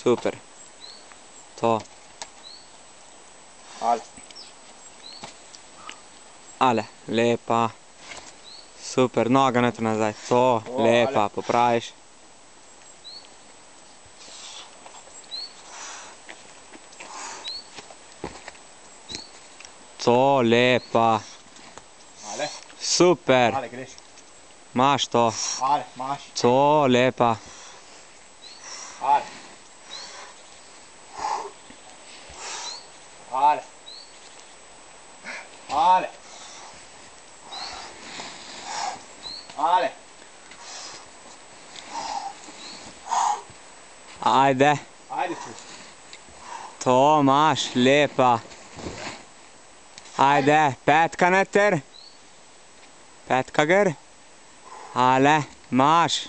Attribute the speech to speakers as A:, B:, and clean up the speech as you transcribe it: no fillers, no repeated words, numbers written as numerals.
A: Super. To.
B: Ale.
A: Ale, lepa. Super, noga neto nazaj. To, lepa,
B: ale.
A: popraviš. To, lepa.
B: Ale.
A: Super.
B: Ale, greš.
A: Imaš to.
B: Ale, imaš.
A: To, lepa.
B: Ale. Ale. Ale. Ale.
A: Ajde.
B: Ajde tu.
A: To, imaš, lepa. Ajde, petka neter. Petka gor. Ale, imaš.